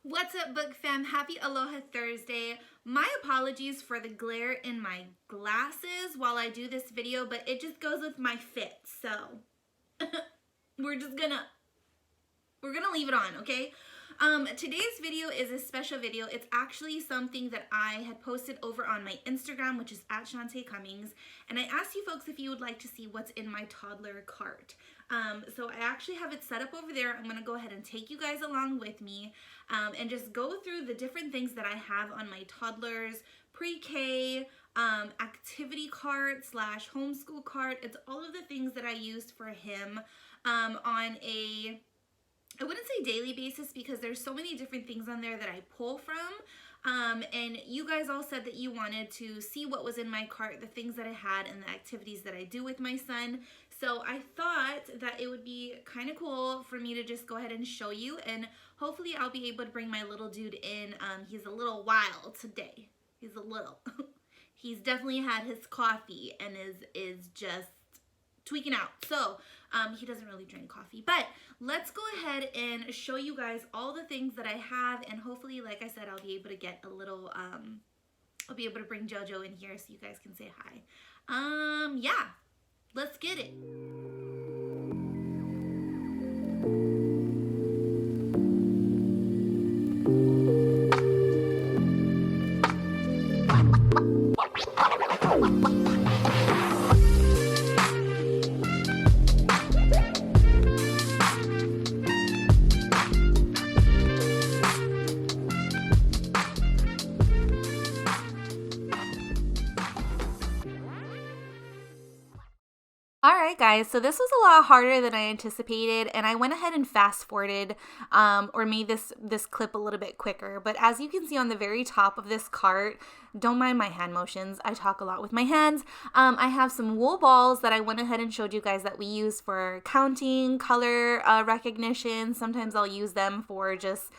What's up, book fam? Happy Aloha Thursday. My apologies for the glare in my glasses while I do this video, but it just goes with my fit, so we're gonna leave it on, okay? Today's video is a special video. It's actually something that I had posted over on my Instagram, which is @ShantaeCummings, and I asked you folks if you would like to see what's in my toddler cart. So I actually have it set up over there. I'm gonna go ahead and take you guys along with me and just go through the different things that I have on my toddler's pre-K activity cart / homeschool cart. It's all of the things that I used for him on a, I wouldn't say daily basis because there's so many different things on there that I pull from. And you guys all said that you wanted to see what was in my cart, the things that I had and the activities that I do with my son. So I thought that it would be kind of cool for me to just go ahead and show you, and hopefully I'll be able to bring my little dude in. He's a little wild today. He's a little. He's definitely had his coffee and is just tweaking out. So he doesn't really drink coffee, but let's go ahead and show you guys all the things that I have, and hopefully, like I said, I'll be able to get a little I'll be able to bring Jojo in here so you guys can say hi. Yeah, let's get it. Alright guys, so this was a lot harder than I anticipated, and I went ahead and fast forwarded or made this clip a little bit quicker. But as you can see on the very top of this cart, don't mind my hand motions, I talk a lot with my hands. I have some wool balls that I went ahead and showed you guys that we use for counting, color recognition. Sometimes I'll use them for just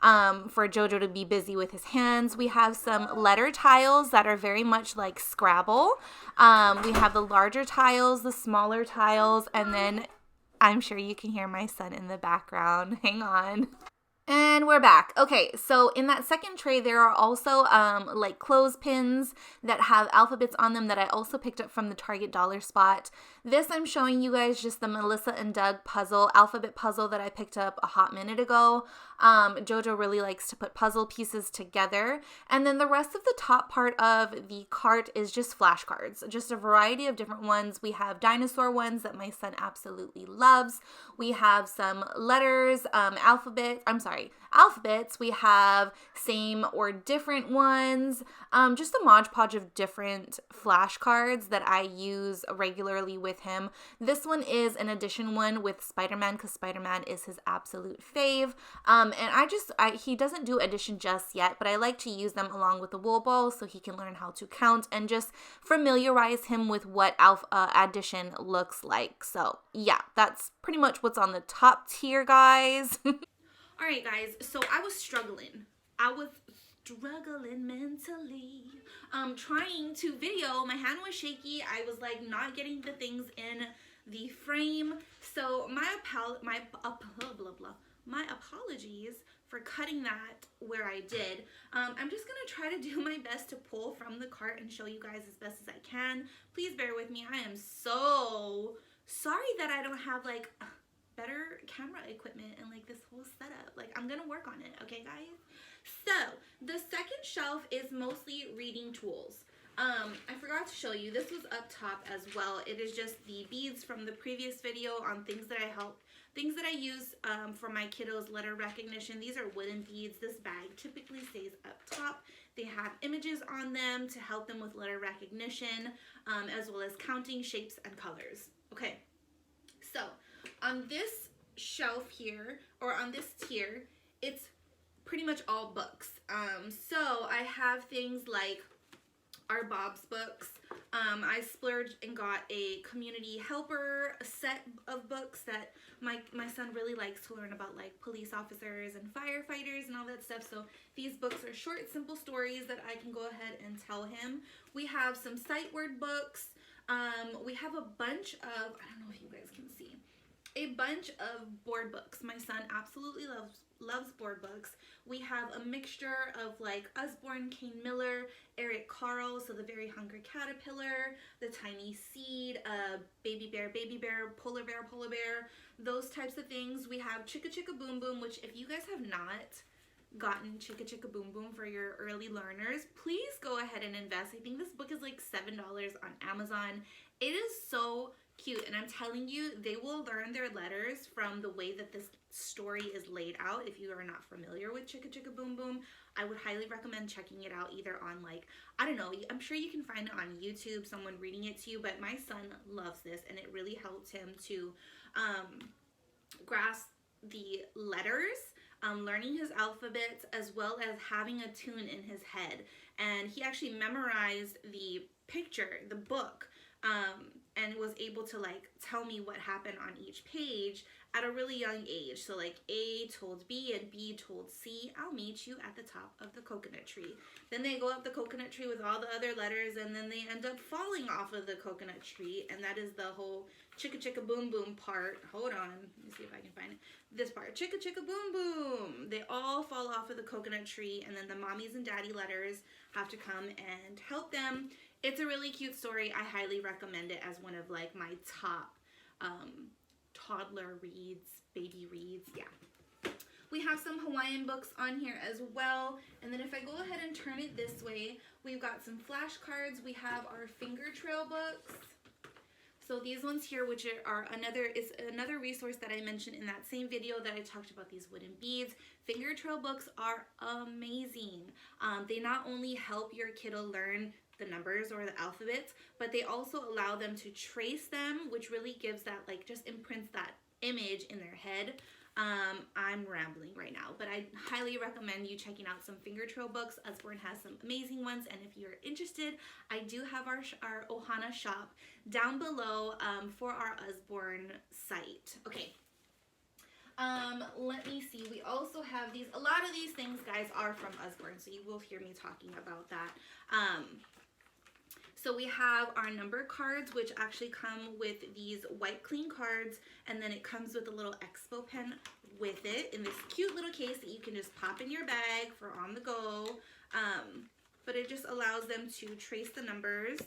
for Jojo to be busy with his hands. We have some letter tiles that are very much like Scrabble. We have the larger tiles, the smaller tiles, and then I'm sure you can hear my son in the background. Hang on. And we're back. Okay, so in that second tray, there are also like clothespins that have alphabets on them that I also picked up from the Target dollar spot. This I'm showing you guys just the Melissa and Doug puzzle, alphabet puzzle that I picked up a hot minute ago. Jojo really likes to put puzzle pieces together. And then the rest of the top part of the cart is just flashcards, just a variety of different ones. We have dinosaur ones that my son absolutely loves. We have some letters, alphabets. We have same or different ones, just a Mod Podge of different flashcards that I use regularly with him. This one is an addition one with Spider-Man because Spider-Man is his absolute fave. And he doesn't do addition just yet, but I like to use them along with the wool balls so he can learn how to count and just familiarize him with what addition looks like. So yeah, that's pretty much what's on the top tier, guys. All right, guys, so I was struggling mentally, trying to video. My hand was shaky. I was like not getting the things in the frame. So my apologies for cutting that where I did. I'm just gonna try to do my best to pull from the cart and show you guys as best as I can. Please bear with me. I am so sorry that I don't have like better camera equipment and like this whole setup. Like, I'm gonna work on it, okay guys? So the second shelf is mostly reading tools. I forgot to show you, this was up top as well. It is just the beads from the previous video on things that I use for my kiddos letter recognition. These are wooden beads. This bag typically stays up top. They have images on them to help them with letter recognition, as well as counting shapes and colors. Okay, so on this shelf here, or on this tier, it's pretty much all books. So I have things like our Bob's books. I splurged and got a community helper set of books that my son really likes to learn about, like police officers and firefighters and all that stuff. So these books are short, simple stories that I can go ahead and tell him. We have some sight word books. We have a bunch of, I don't know if you guys can see, a bunch of board books. My son absolutely loves board books. We have a mixture of like Usborne, Kane Miller, Eric Carle, so the Very Hungry Caterpillar, the Tiny Seed, Baby Bear, Polar Bear, those types of things. We have Chicka Chicka Boom Boom, which if you guys have not gotten Chicka Chicka Boom Boom for your early learners, please go ahead and invest. I think this book is like $7 on Amazon. It is so cute, and I'm telling you, they will learn their letters from the way that this story is laid out. If you are not familiar with Chicka Chicka Boom Boom, I would highly recommend checking it out either on like, I don't know, I'm sure you can find it on YouTube, someone reading it to you, but my son loves this, and it really helped him to grasp the letters, learning his alphabet, as well as having a tune in his head. And he actually memorized the picture, the book, and was able to like tell me what happened on each page at a really young age. So like A told B and B told C, I'll meet you at the top of the coconut tree. Then they go up the coconut tree with all the other letters, and then they end up falling off of the coconut tree, and that is the whole Chicka Chicka Boom Boom part. Hold on, let me see if I can find it. This part, Chicka Chicka Boom Boom. They all fall off of the coconut tree, and then the mommies and daddy letters have to come and help them. It's a really cute story. I highly recommend it as one of like my top toddler reads, baby reads. Yeah. We have some Hawaiian books on here as well. And then if I go ahead and turn it this way, we've got some flashcards. We have our finger trail books. So these ones here, which are another resource that I mentioned in that same video that I talked about these wooden beads. Finger trail books are amazing. They not only help your kiddo learn the numbers or the alphabets, but they also allow them to trace them, which really gives that, like, just imprints that image in their head. I'm rambling right now, but I highly recommend you checking out some finger trail books. Usborne has some amazing ones, and if you're interested, I do have our Ohana shop down below for our Usborne site. Okay. Let me see. We also have these. A lot of these things, guys, are from Usborne, so you will hear me talking about that. So we have our number cards, which actually come with these white clean cards, and then it comes with a little expo pen with it in this cute little case that you can just pop in your bag for on the go. But it just allows them to trace the numbers.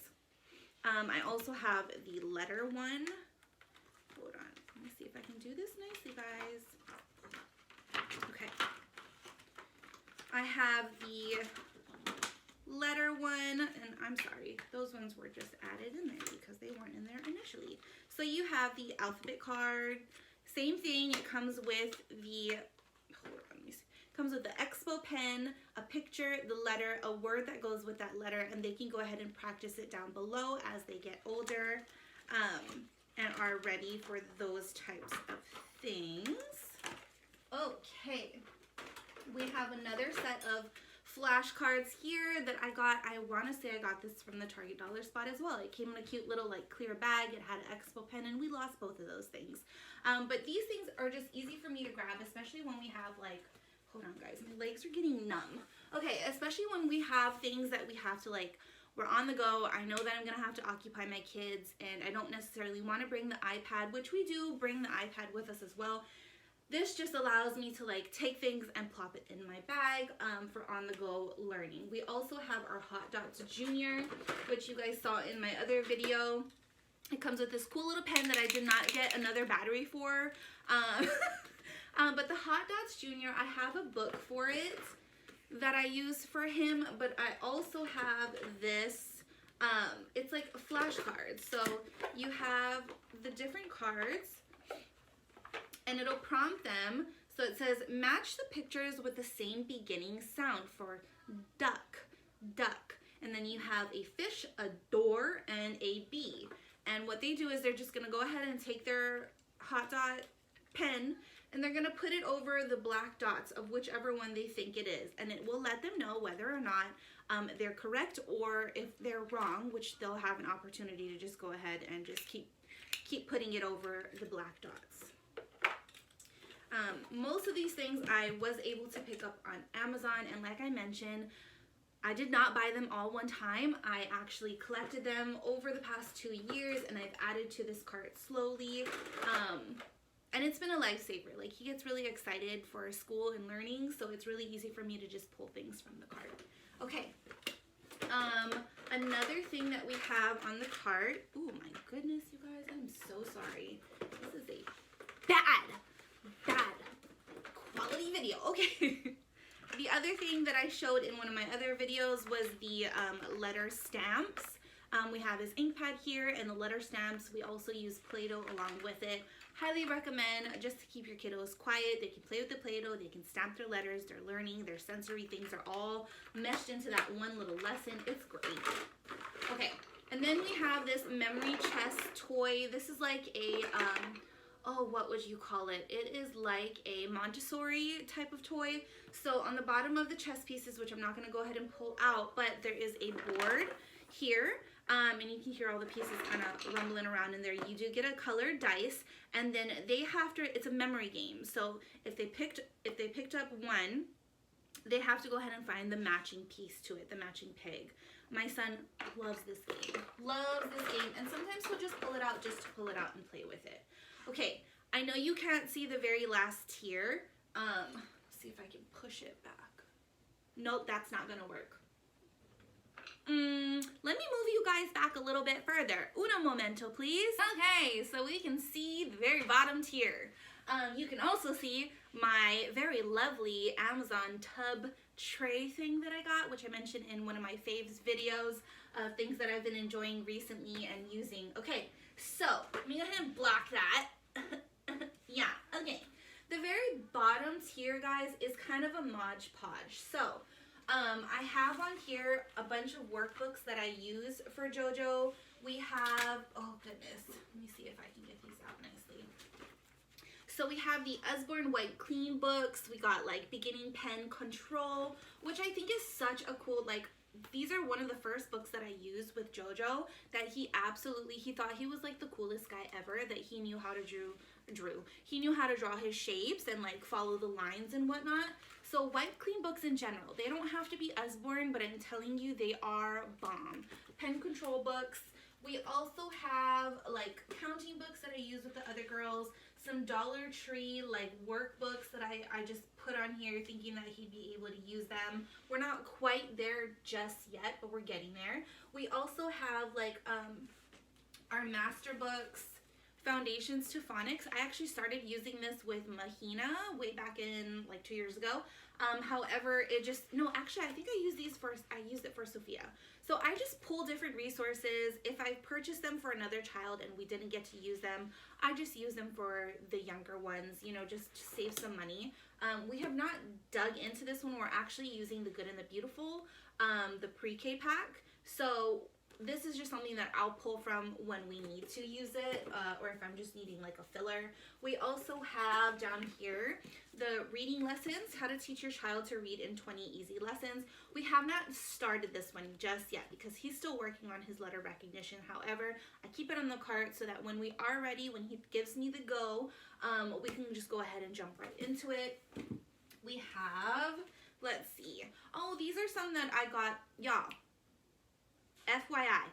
I also have the letter one. Hold on. Let me see if I can do this nicely, guys. Okay. I have the letter one, and I'm sorry, those ones were just added in there because they weren't in there initially. So you have the alphabet card. Same thing, it comes with the, hold on, let me see. Comes with the expo pen, a picture, the letter, a word that goes with that letter, and they can go ahead and practice it down below as they get older and are ready for those types of things. Okay, we have another set of flashcards here that I got. I want to say I got this from the Target dollar spot as well. It came in a cute little like clear bag. It had an expo pen, and we lost both of those things. But these things are just easy for me to grab, especially when we have like, hold on guys, my legs are getting numb. Okay, especially when we have things that we have to like, we're on the go. I know that I'm gonna have to occupy my kids, and I don't necessarily want to bring the iPad, which we do bring the iPad with us as well. This just allows me to like take things and plop it in my bag for on-the-go learning. We also have our Hot Dots Junior, which you guys saw in my other video. It comes with this cool little pen that I did not get another battery for. But the Hot Dots Junior, I have a book for it that I use for him, but I also have this. It's like flashcards. So you have the different cards, and it'll prompt them. So it says, match the pictures with the same beginning sound for duck, duck. And then you have a fish, a door, and a bee. And what they do is they're just gonna go ahead and take their Hot Dot pen, and they're gonna put it over the black dots of whichever one they think it is. And it will let them know whether or not they're correct, or if they're wrong, which they'll have an opportunity to just go ahead and just keep putting it over the black dots. Most of these things I was able to pick up on Amazon, and like I mentioned, I did not buy them all one time. I actually collected them over the past 2 years, and I've added to this cart slowly. And it's been a lifesaver. Like, he gets really excited for school and learning, so it's really easy for me to just pull things from the cart. Okay. Another thing that we have on the cart. Oh my goodness, you guys, I'm so sorry. This is a bad quality video. Okay. The other thing that I showed in one of my other videos was the letter stamps. We have his ink pad here and the letter stamps. We also use Play-Doh along with it. Highly recommend, just to keep your kiddos quiet. They can play with the Play-Doh, they can stamp their letters, their learning, their sensory things are all meshed into that one little lesson. It's great. Okay, and then we have this memory chest toy. This is like a, oh, what would you call it? It is like a Montessori type of toy. So on the bottom of the chess pieces, which I'm not going to go ahead and pull out, but there is a board here. And you can hear all the pieces kind of rumbling around in there. You do get a colored dice, and then they have to, it's a memory game. So if they picked up one, they have to go ahead and find the matching piece to it, the matching peg. My son loves this game, and sometimes he'll just pull it out just to pull it out and play with it. Okay, I know you can't see the very last tier. See if I can push it back. Nope, that's not gonna work. Let me move you guys back a little bit further. Uno momento, please. Okay, so we can see the very bottom tier. You can also see my very lovely Amazon tub tray thing that I got, which I mentioned in one of my faves videos of things that I've been enjoying recently and using. Okay, so let me go ahead and block that. Yeah, okay. The very bottom tier, guys, is kind of a Mod Podge. So, I have on here a bunch of workbooks that I use for Jojo. We have, oh goodness, let me see if I can get these out nicely. So we have the Usborne White Clean books. We got like Beginning Pen Control, which I think is such a cool, like, these are one of the first books that I used with Jojo that he thought he was like the coolest guy ever, that he knew how to he knew how to draw his shapes and like follow the lines and whatnot. So White Clean books in general, they don't have to be Usborne, but I'm telling you, they are bomb. Pen Control books. We also have like counting books that I use with the other girls, some Dollar Tree like workbooks that I just put on here thinking that he'd be able to use them. We're not quite there just yet, but we're getting there. We also have like our master books, Foundations to Phonics. I actually started using this with Mahina way back in like 2 years ago. However, it just, no, actually I think I used these first, I used it for Sophia. So I just pull different resources. If I purchased them for another child and we didn't get to use them, I just use them for the younger ones, you know, just to save some money. We have not dug into this one. We're actually using the Good and the Beautiful, the pre-K pack. So this is just something that I'll pull from when we need to use it, or if I'm just needing like a filler. We also have down here the reading lessons, how to teach your child to read in 20 easy lessons. We have not started this one just yet because he's still working on his letter recognition. However, I keep it on the cart so that when we are ready, when he gives me the go, we can just go ahead and jump right into it. We have, let's see. Oh, these are some that I got, y'all. FYI,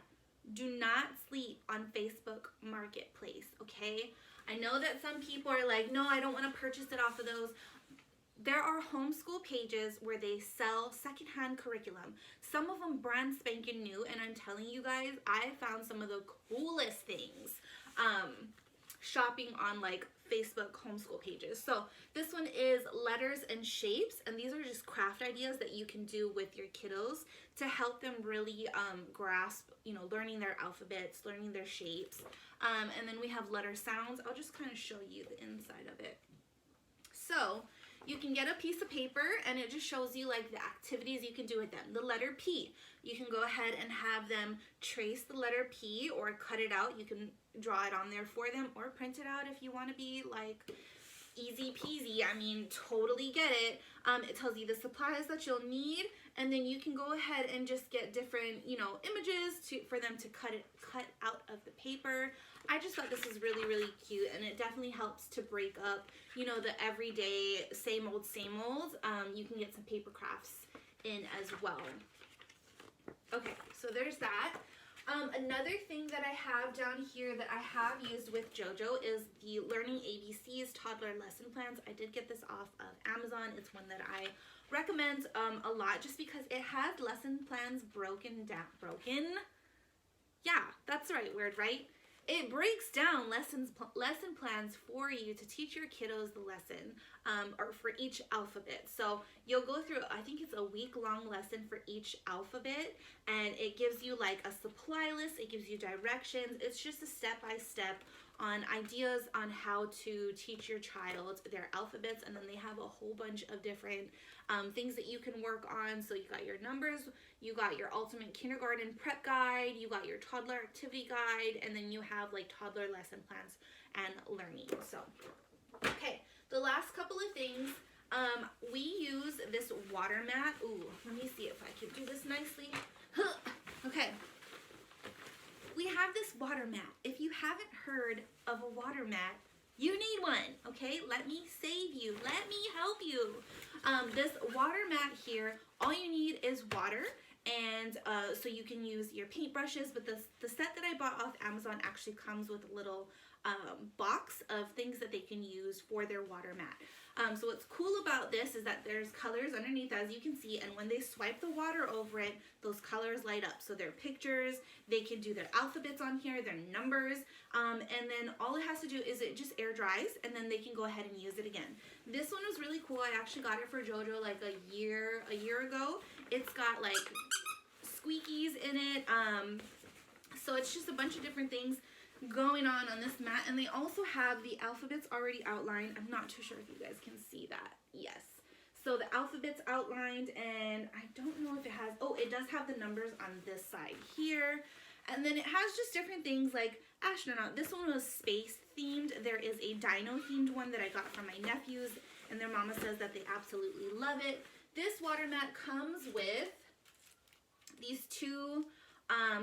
do not sleep on Facebook Marketplace, okay? I know that some people are like, no, I don't want to purchase it off of those. There are homeschool pages where they sell secondhand curriculum. Some of them brand spanking new, and I'm telling you guys, I found some of the coolest things shopping on like Facebook homeschool pages. So this one is letters and shapes, and these are just craft ideas that you can do with your kiddos to help them really grasp, you know, learning their alphabets, learning their shapes. And then we have letter sounds. I'll just kind of show you the inside of it. So you can get a piece of paper and it just shows you like the activities you can do with them. The letter P, you can go ahead and have them trace the letter P or cut it out. You can draw it on there for them or print it out if you want to be like easy peasy. I mean, totally get it. It tells you the supplies that you'll need, and then you can go ahead and just get different, you know, images for them to cut out of the paper. I just thought this was really, really cute, and it definitely helps to break up, you know, the everyday same old, same old. You can get some paper crafts in as well. Okay, so there's that. Another thing that I have down here that I have used with Jojo is the Learning ABCs Toddler Lesson Plans. I did get this off of Amazon. It's one that I recommend a lot just because it has lesson plans broken down. Yeah, that's the right word, right? It breaks down lesson plans for you to teach your kiddos the lesson, or for each alphabet. So you'll go through, I think it's a week-long lesson for each alphabet, and it gives you like a supply list, it gives you directions. It's just a step-by-step on ideas on how to teach your child their alphabets, and then they have a whole bunch of different things that you can work on. So you got your numbers, you got your ultimate kindergarten prep guide, you got your toddler activity guide, and then you have like toddler lesson plans and learning. So, okay, the last couple of things, we use this water mat. Ooh, let me see if I can do this nicely. Okay. We have this water mat. If you haven't heard of a water mat, you need one, okay? Let me save you. Let me help you. This water mat here, all you need is water, and so you can use your paintbrushes, but the set that I bought off Amazon actually comes with a little box of things that they can use for their water mat. So what's cool about this is that there's colors underneath, as you can see, and when they swipe the water over it, those colors light up. So their pictures, they can do their alphabets on here, their numbers, and then all it has to do is it just air dries, and then they can go ahead and use it again. This one was really cool. I actually got it for Jojo like a year ago. It's got like squeakies in it, so it's just a bunch of different things going on this mat, and they also have the alphabets already outlined. I'm not too sure if you guys can see that. Yes, so the alphabets outlined, and I don't know if it has, oh, it does have the numbers on this side here, and then it has just different things like astronaut. This one was space themed. There is a dino themed one that I got from my nephews, and their mama says that they absolutely love it. This water mat comes with these two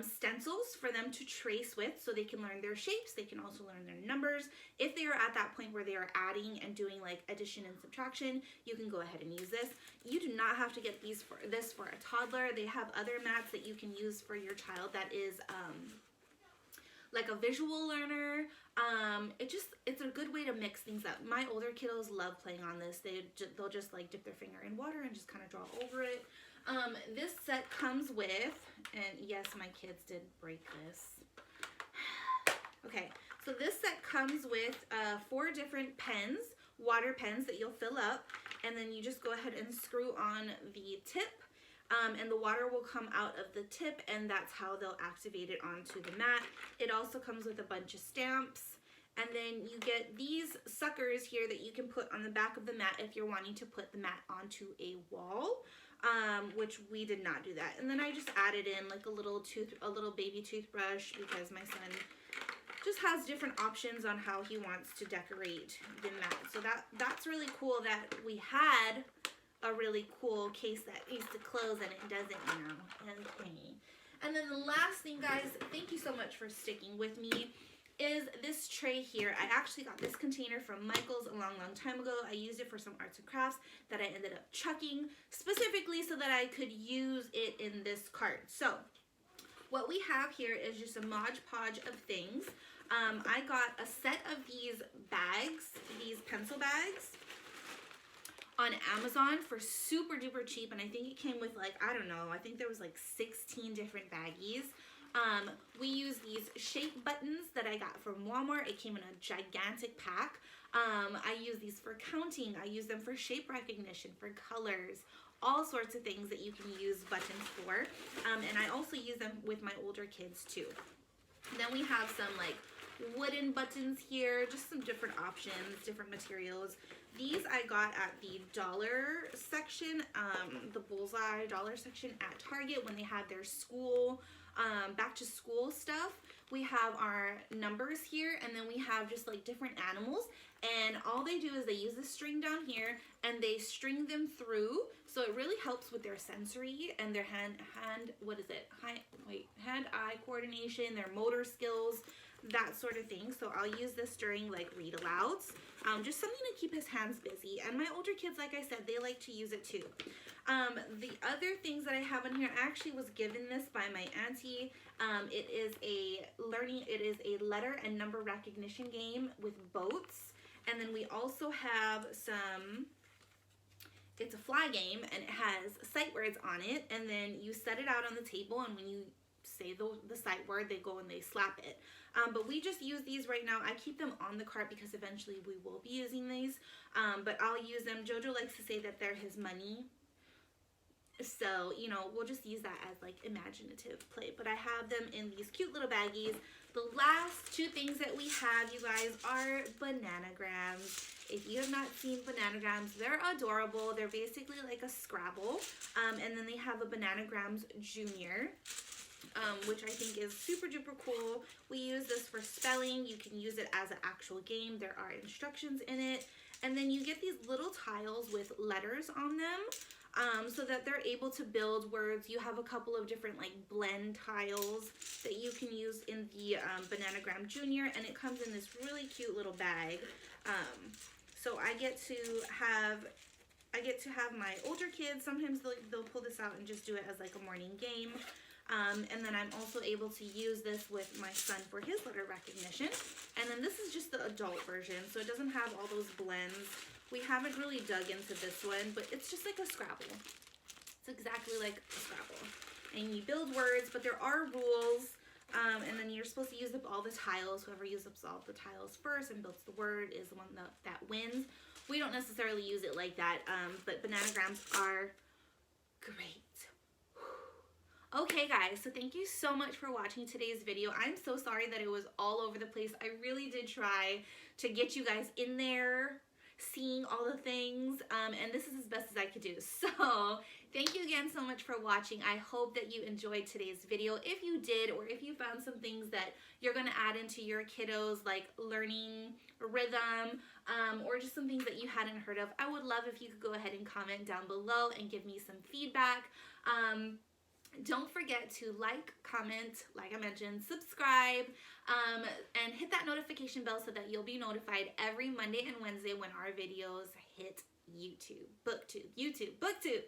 stencils for them to trace with, so they can learn their shapes. They can also learn their numbers. If they are at that point where they are adding and doing like addition and subtraction, you can go ahead and use this. You do not have to get this for a toddler. They have other mats that you can use for your child that is like a visual learner. It's a good way to mix things up. My older kiddos love playing on this. They'll just like dip their finger in water and just kind of draw over it. This set comes with, and yes, my kids did break this. Okay, so this set comes with 4 different pens, water pens that you'll fill up, and then you just go ahead and screw on the tip, and the water will come out of the tip, and that's how they'll activate it onto the mat. It also comes with a bunch of stamps, and then you get these suckers here that you can put on the back of the mat if you're wanting to put the mat onto a wall. Which we did not do that. And then I just added in like a little baby toothbrush because my son just has different options on how he wants to decorate the mat. So that's really cool that we had a really cool case that needs to close and it doesn't, you know. Okay. And then the last thing, guys, thank you so much for sticking with me, is this tray here. I actually got this container from Michael's a long time ago. I used it for some arts and crafts that I ended up chucking specifically so that I could use it in this cart. So what we have here is just a Mod Podge of things. I got a set of these bags, these pencil bags, on Amazon for super duper cheap, and I think it came with like, I don't know, I think there was like 16 different baggies. We use these shape buttons that I got from Walmart. It came in a gigantic pack. I use these for counting. I use them for shape recognition, for colors, all sorts of things that you can use buttons for. And I also use them with my older kids too. And then we have some like wooden buttons here, just some different options, different materials. These I got at the dollar section, the bullseye dollar section at Target when they had their school back to school stuff. We have our numbers here, and then we have just like different animals, and all they do is they use this string down here and they string them through, so it really helps with their sensory and their hand-eye coordination, their motor skills. that sort of thing. So I'll use this during like read alouds, just something to keep his hands busy. And my older kids, like I said, they like to use it too. The other things that I have in here, I actually was given this by my auntie. It is a letter and number recognition game with boats. And then we also have it's a fly game, and it has sight words on it, and then you set it out on the table, and when you say the sight word, they go and they slap it. But we just use these right now. I keep them on the cart because eventually we will be using these, but I'll use them. Jojo likes to say that they're his money. So, you know, we'll just use that as like imaginative play. But I have them in these cute little baggies. The last two things that we have, you guys, are bananagrams. If you have not seen bananagrams, they're adorable. They're basically like a Scrabble. And then they have a Bananagrams Junior, which I think is super duper cool. We use this for spelling. You can use it as an actual game. There are instructions in it. And then you get these little tiles with letters on them. So that they're able to build words. You have a couple of different like blend tiles that you can use in the Bananagram Junior, and it comes in this really cute little bag. So I get to have my older kids. Sometimes they'll pull this out and just do it as like a morning game. And then I'm also able to use this with my son for his letter recognition. And then this is just the adult version, so it doesn't have all those blends. We haven't really dug into this one, but it's just like a Scrabble. It's exactly like a Scrabble. And you build words, but there are rules. And then you're supposed to use up all the tiles. Whoever uses up all the tiles first and builds the word is the one that wins. We don't necessarily use it like that, but bananagrams are great. Okay guys, so thank you so much for watching today's video. I'm so sorry that it was all over the place. I really did try to get you guys in there, seeing all the things, and this is as best as I could do. So thank you again so much for watching. I hope that you enjoyed today's video. If you did, or if you found some things that you're going to add into your kiddos, like learning rhythm, or just some things that you hadn't heard of, I would love if you could go ahead and comment down below and give me some feedback. Don't forget to like, comment, like I mentioned, subscribe, and hit that notification bell so that you'll be notified every Monday and Wednesday when our videos hit YouTube, booktube.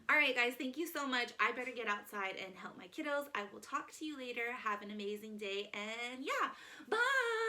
All right, guys, thank you so much. I better get outside and help my kiddos. I will talk to you later. Have an amazing day, and yeah, bye.